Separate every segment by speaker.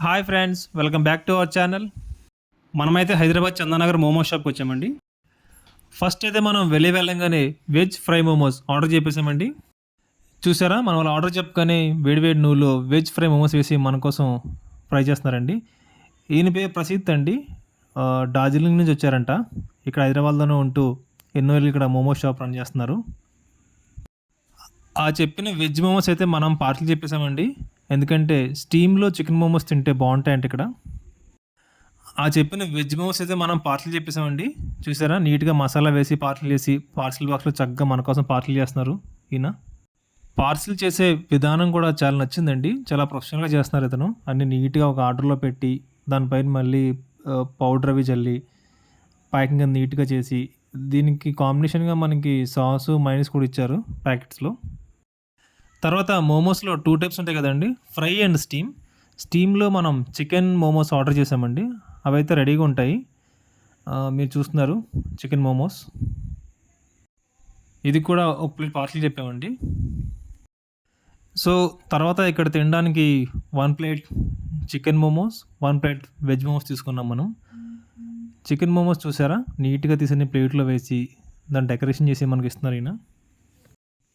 Speaker 1: Hi friends, welcome back to our channel. మనమైతే హైదరాబాద్ చందానగర్ మోమో షాప్కి వచ్చామండి. ఫస్ట్ అయితే మనం వెళ్ళంగానే వెజ్ ఫ్రై మోమోస్ ఆర్డర్ చేసేసామండి. చూసారా, మనం వాళ్ళు ఆర్డర్ చెప్పగానే వేడివేడి నూనెలో వెజ్ ఫ్రై మోమోస్ వేసి మన కోసం ఫ్రై చేస్తున్నారండి. ఈయన పేరు ప్రసిద్ధ్ అండి. డార్జిలింగ్ నుంచి వచ్చారంట. ఇక్కడ హైదరాబాద్లోనే ఉంటూ ఎన్నో ఏళ్ళు ఇక్కడ మోమో షాప్ రన్ చేస్తున్నారు. ఆ చెప్పిన వెజ్ మోమోస్ అయితే మనం పార్సల్ చెప్పేసామండి. ఎందుకంటే స్టీమ్లో చికెన్ మోమోస్ తింటే బాగుంటాయంట ఇక్కడ. ఆ చెప్పిన వెజ్ మోమోస్ అయితే మనం పార్సల్ చెప్పేసామండి. చూసారా, నీట్గా మసాలా వేసి పార్సల్ చేసి పార్సల్ బాక్స్లో చక్కగా మన కోసం పార్సల్ చేస్తున్నారు ఈయన. పార్సల్ చేసే విధానం కూడా చాలా నచ్చిందండి. చాలా ప్రొఫెషనల్గా చేస్తున్నారు ఇతను. అన్ని నీట్గా ఒక ఆర్డర్లో పెట్టి దానిపైన మళ్ళీ పౌడర్ అవి చల్లి ప్యాకింగ్ అది నీట్గా చేసి దీనికి కాంబినేషన్గా మనకి సాసు మైనస్ కూడా ఇచ్చారు ప్యాకెట్స్లో. తర్వాత మోమోస్లో 2 టైప్స్ ఉంటాయి కదండి, ఫ్రై అండ్ స్టీమ్. స్టీమ్లో మనం చికెన్ మోమోస్ ఆర్డర్ చేసామండి. అవైతే రెడీగా ఉంటాయి. మీరు చూస్తున్నారు చికెన్ మోమోస్. ఇది కూడా ఒక ప్లేట్ పార్సల్ చెప్పామండి. సో తర్వాత ఇక్కడ తినడానికి 1 plate chicken momos, 1 plate veg momos తీసుకున్నాం మనం. చికెన్ మోమోస్ చూసారా, నీట్గా తీసిన ప్లేట్లో వేసి దాన్ని డెకరేషన్ చేసి మనకి ఇస్తున్నారు ఈయన.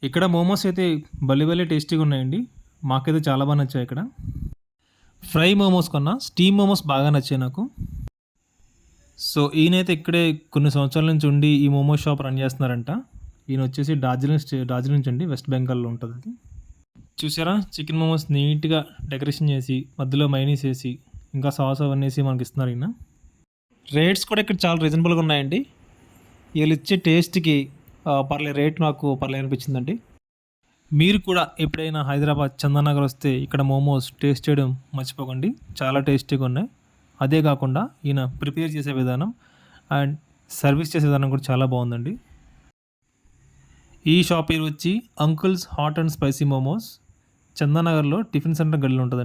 Speaker 1: ఇక్కడ మోమోస్ అయితే భలే టేస్టీగా ఉన్నాయండి. మాకైతే చాలా బాగా నచ్చాయి ఇక్కడ. ఫ్రై మోమోస్ కన్నా స్టీమ్ మోమోస్ బాగా నచ్చాయి నాకు. సో ఈయనైతే ఇక్కడే కొన్ని సంవత్సరాల నుంచి ఉండి ఈ మోమోస్ షాప్ రన్ చేస్తున్నారంట. ఈయన వచ్చేసి డార్జిలింగ్ నుంచి అండి, వెస్ట్ బెంగాల్లో ఉంటుంది అది. చూసారా, చికెన్ మోమోస్ నీట్గా డెకరేషన్ చేసి మధ్యలో మైనీస్ వేసి ఇంకా సాస్ అవన్నీ వేసి మనకి ఇస్తున్నారు ఈయన. రేట్స్ కూడా ఇక్కడ చాలా రీజనబుల్గా ఉన్నాయండి. వీళ్ళు ఇచ్చే టేస్ట్కి రేట్ నాకు పర్లేదు అనిపించిందండి. మీరు కూడా ఎప్పుడైనా హైదరాబాద్ చందానగర్ వస్తే ఇక్కడ మోమోస్ టేస్ట్ చేయడం మర్చిపోకండి. చాలా టేస్టీగా ఉన్నాయి. అదే కాకుండా ఈయన ప్రిపేర్ చేసే విధానం అండ్ సర్వీస్ చేసే విధానం కూడా చాలా బాగుందండి. ఈ షాప్ పేరు వచ్చి uncles hot and spicy momos. చందానగర్లో టిఫిన్ సెంటర్ గడిలో ఉంటుందండి.